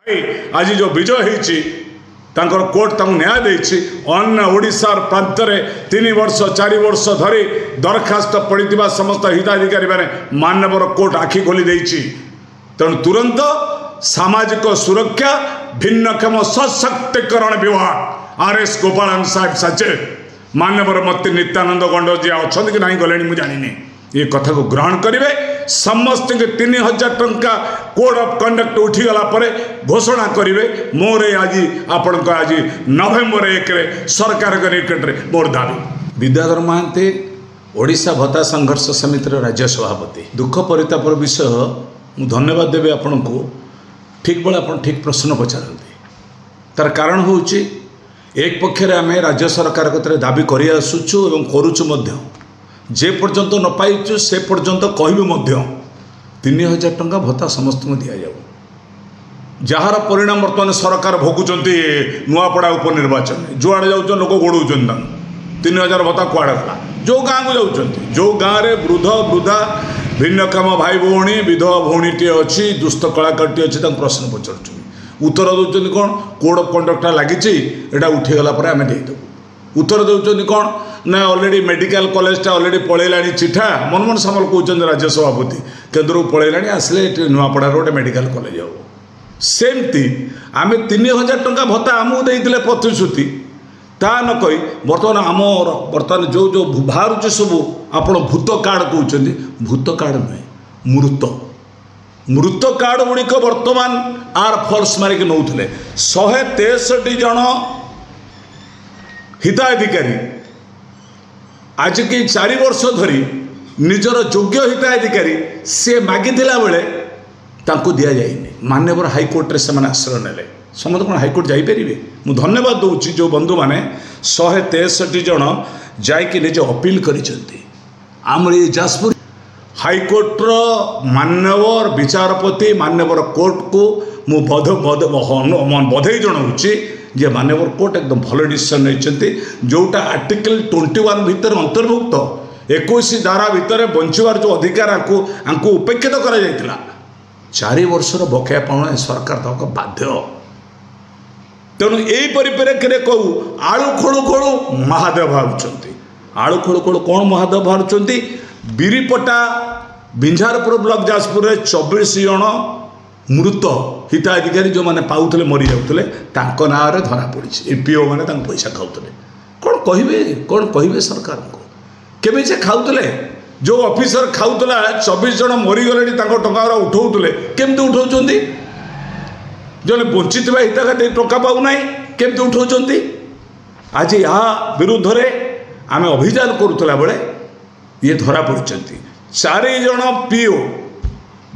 आज जो विजय होती कोर्ट न्याय देछि अन्य ओडिशार प्रांत में 3 वर्ष 4 वर्ष धरी दरखास्त पड़ता समस्त हिताधिकारी मैंने मानवर कोर्ट आखि खोली देछि। तेणु तुरंत सामाजिक सुरक्षा भिन्नक्षम सशक्तिकरण विभाग RS गोपालन साहेब सचेत मानवर मत नित्यानंद गंड जी अच्छा कि नहीं गले मुझे जानी ये कथा को ग्रहण करेंगे समस्त 3000 टंका कोड ऑफ कंडक्ट उठीगला घोषणा करेंगे मोर आज आपण आज नवेम्बर 1 सरकार निकट में मोर दाबी। विद्याधर महांती ओडिशा भत्ता संघर्ष समितिर राज्य सभापति दुख परितापर विषय मु धन्यवाद देवी आपण को ठीक बेला आप ठीक प्रश्न पचारती तार कारण हूँ एक पक्षरे आम राज्य सरकार कतरे दाबी कर आसुचु एवं करुचु जे पर्यंत न पाइचु से पर्यंत कहबे 3000 टंका भत्ता समस्त को दि जाऊ जार परिणाम बर्तमान सरकार भोगुंट नुआपड़ा उपनिर्वाचन जुआड़े जाऊँ लोक गोड़ौ 3000 भत्ता कुआड़े गला जो गाँव को जाऊँच जो गाँव में वृद्ध वृद्धा भिन्नक्षम भाई भौणी विधवा भौणीटे अच्छी दुस्त कलाकारटी अच्छी प्रश्न पचार उत्तर दौरान कौन कोड ऑफ कंडक्ट लगी यहाँ उठीगला आम देदेबू उत्तर दौरान कौन ना ऑलरेडी मेडिकल कॉलेजटा ऑलरेडी पलैला चिठा मनमोहन सामल कहते राज्य सभापति केन्द्र को पलैला आसले नुआपड़ार गोटे मेडिकल कॉलेज हो सेमती आम 3000 टंका भत्ता आमको देते प्रतिश्रुति ता न कही बर्तमान आमर बर्तमान जो जो बाहर सब आप भूत कार्ड कहते भूत कार्ड नुहे मृत कार्ड गुड़िक बर्तमान आर फॉल्स मारिक नौले 163 जन हिताधिकारी आज की 4 वर्ष धरी निजर योग्य हिताधिकारी सी मागिला बेले दि जाए मान्यवर हाइकोर्ट रे से आश्रय नेले समस्त कौन हाइकोर्ट जापर मु धन्यवाद दूसरी जो बंधु मैंने 163 जन जाकि निज अपील करमर ये जाजपुर हाइकोर्टर मान्यवर विचारपति मान्यवर कोर्ट को मु बधाई जनाऊँगी जे मान्यवर कोर्ट एकदम भल डिसीजन नहीं जोटा आर्टिकल 21 भितर अंतर्भुक्त 21 धारा भितर बंचार जो अधिकार आंको उपेक्षित कर 4 वर्षर बकेया पाउना सरकार तक बाध्य। तेणु यही परिप्रेक्षी में कहू आलू खोलू खोलू महादेव बाहर आलू खोलू खोलू कौन महादेव बाहर बिरीपटा बिंझारपुर ब्लॉक जाजपुर 24 जन मृत हिताधिकारी जो मैंने पाऊले मरी जाते ना धरा पड़ी पीओ मैंने पैसा खाऊले कौन कहे सरकार को केमी से खाऊले जो ऑफिसर खाऊला 24 जन मरीगले टंका उठाऊले केमती उठाऊँ जड़े वंचित हिताधिकारी टंका पाऊना केमती उठाऊँ आज या विरुद्ध में आम अभियान करूला बेले ये धरा पड़ी 4 जन पीओ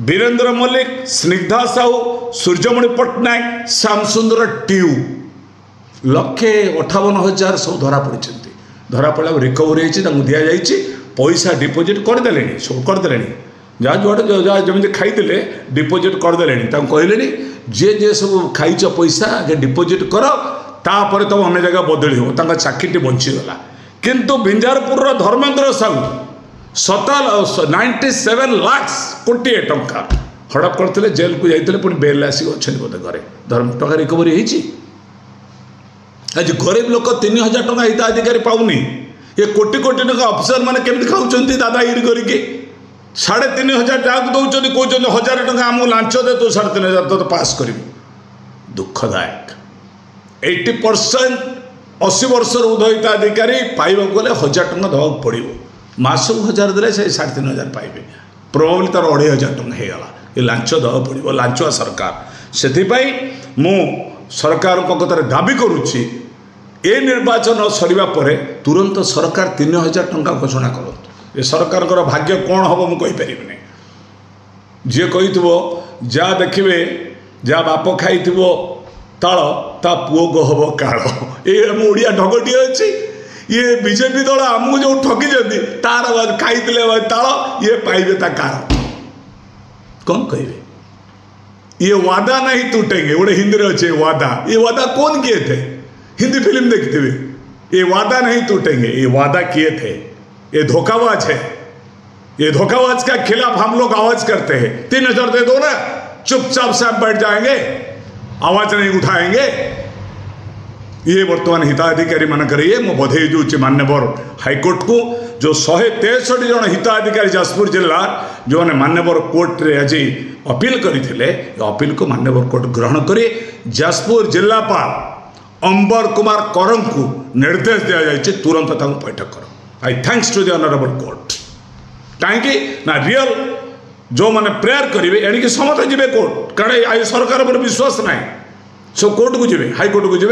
वीरेंद्र मल्लिक स्निग्धा साहू सूर्यमणि पट्टनायक श्याम सुंदर ट्यू 1,58,000 सब धरा पड़ी धरा पड़ा रिकवरी होती दि जाए पैसा डिपोजिट करदे सब करदे जहाँ जुआड़े जहाँ जमी खाई डिपोजिट करदे कहले जे जे सब खाईच पैसा आगे डिपोजिट कर तापर तुम अन्य जगह बदली हो चाकरी बंचीगला किंतु बिंझारपुर धर्मेंद्र साहू 97 लाख कोटी टंका हड़प करते जेल को जाते पुणी बेल आसिक अच्छे बोधे घरे टंका रिकवरी होती आज गरीब लोक 3000 टंका हिताधिकारी पाऊनी ये कोटी कोटी टंका अफिसर मैंने केमती खाऊँ दादागिरी करके 3500 जहाँ दौरान कहते 1000 टंका आमको लांच दे तो 3500 तो पास कर दुखदायक 80% 80 वर्ष ऊर्ध हिताधिकारी पाइबा गले 1000 टंका देवा पड़ो मासक 1000 देले से 3500 पाइबे प्रोबाब्ली तार 2500 टंका होगा ये लांच देवा पड़ो लांचुआ सरकार से मु सरकार कथार दाबी करुच्ची ए निर्वाचन सरिबा परे तुरंत सरकार 3000 टंका घोषणा करूँ ये सरकार भाग्य कौन हम मुझे जी कही जा देखिए जा बाप खाई ताल ता पुओ को हम काल ये आम ओडिया ढगटी अच्छी ये बीजेपी दल आमको जो ठगी तार खाई ताल ये पाइबे ता काल कौन कहे ये वादा नहीं टूटेंगे गोटे हिंदी में अच्छे वादा ये वादा कौन किए थे हिंदी फिल्म देखते हुए ये वादा नहीं टूटेंगे ये वादा किए थे ये धोखाबाज है ये धोखाबाज का खिलाफ हम लोग आवाज करते हैं 3000 दे दो ना चुपचाप से आप बैठ जाएंगे आवाज नहीं उठाएंगे। ये वर्तमान हिताधिकारी मानकर ये मु बधई दूची मान्यवर हाईकोर्ट को जो 163 जन हिताधिकारी जाजपुर जिला जो ने मान्यवर कोर्ट रे आज अपील करते अपील को मान्यवर कोर्ट ग्रहण कर जाजपुर जिलापाल अंबर कुमार करम को निर्देश दिया जाए तुरंत बैठक कर। I thanks to the honourable court. कहीं ना रियल जो मैंने प्रेयर करेंगे एणिक समस्त जी कोर्ट कारण सरकार पर विश्वास ना सो कोर्ट को जी हाईकोर्ट को जी।